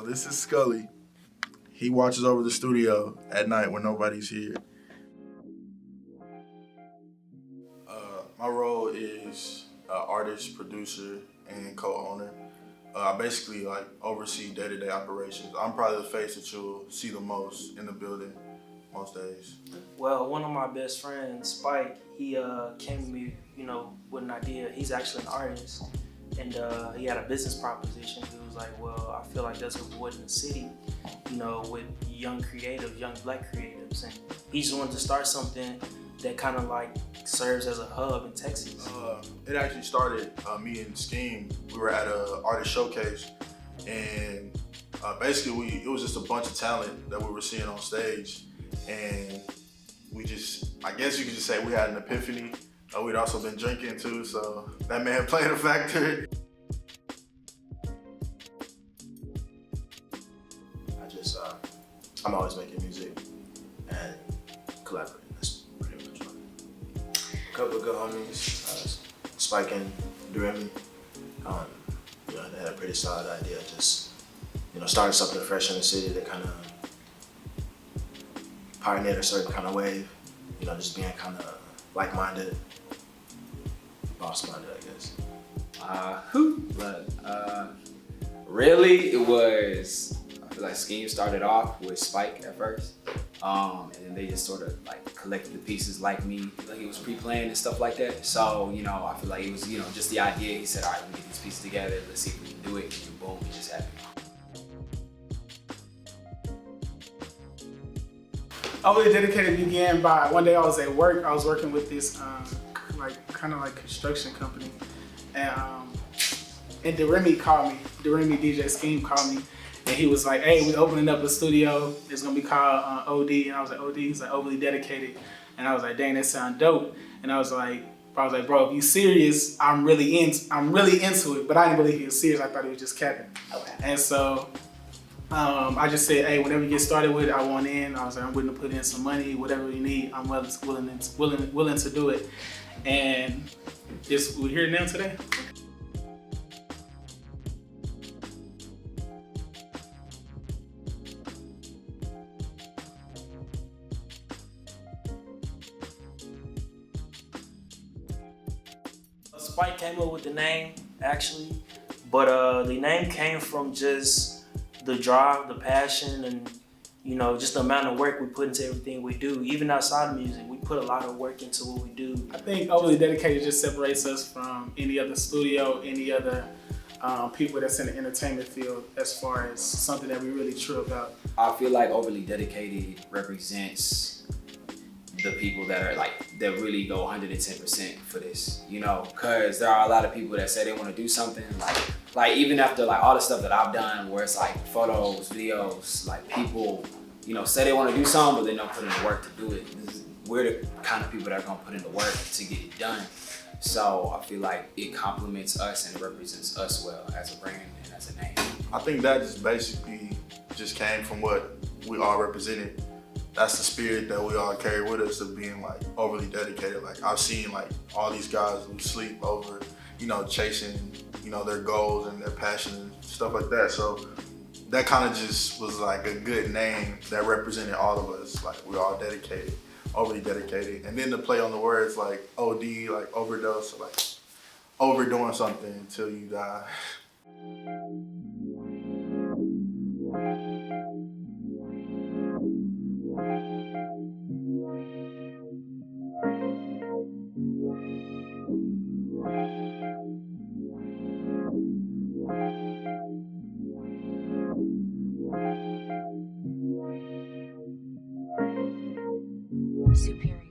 This is Scully. He watches over the studio at night when nobody's here. My role is artist, producer, and co-owner. I basically oversee day-to-day operations. I'm probably the face that you'll see the most in the building most days. Well, one of my best friends, Spike, he came to me, with an idea. He's actually an artist, and he had a business proposition. He was like, well, I feel like there's a void in the city, with young creatives, young black creatives, and he just wanted to start something that kind of serves as a hub in Texas. It actually started me and Scheme. We were at an artist showcase, and basically it was just a bunch of talent that we were seeing on stage, and we just, I guess you could just say we had an epiphany. We'd also been drinking too, so that may have played a factor. I'm always making music and collaborating. That's pretty much it. A couple of good homies, Spike and Duremi. They had a pretty solid idea, just starting something fresh in the city that kind of pioneered a certain kind of wave. Just being kind of like-minded, boss-minded, I guess. Really, it was, I feel like Scheme started off with Spike at first, and then they just sort of collected the pieces like me. He was pre-planned and stuff like that. So, I feel like it was, just the idea. He said, all right, let me get these pieces together. Let's see if we can do it. And boom, it just happened. Overly Dedicated began by, one day I was at work. I was working with this kind of construction company, and Duremi called me. Duremi DJ Scheme called me, and he was like, "Hey, we opening up a studio. It's gonna be called OD." And I was like, "OD?" He's like, "Overly Dedicated." And I was like, "Dang, that sound dope." And I was like, "Bro, if you serious, I'm really into it." But I didn't believe he was serious. I thought he was just capping. Okay. And so I just said, "Hey, whenever you get started with it, I want in." I was like, "I'm willing to put in some money, whatever you need. I'm willing to do it." And we're here now today. Spike came up with the name, actually, but the name came from just the drive, the passion, and just the amount of work we put into everything we do. Even outside of music, we put a lot of work into what we do. I think Overly Dedicated just separates us from any other studio, any other people that's in the entertainment field, as far as something that we really true about. I feel like Overly Dedicated represents the people that are that really go 110% for this, because there are a lot of people that say they want to do something even after all the stuff that I've done, where it's photos, videos, people, say they want to do something, but they don't put in the work to do it. We're the kind of people that are gonna put in the work to get it done. So I feel like it complements us and it represents us well as a brand and as a name. I think that just basically came from what we all represented. That's the spirit that we all carry with us of being overly dedicated. I've seen all these guys who sleep over, chasing, their goals and their passion and stuff like that. So that kind of just was a good name that represented all of us. We're all dedicated, overly dedicated. And then to play on the words OD, overdose, overdoing something until you die. Superior.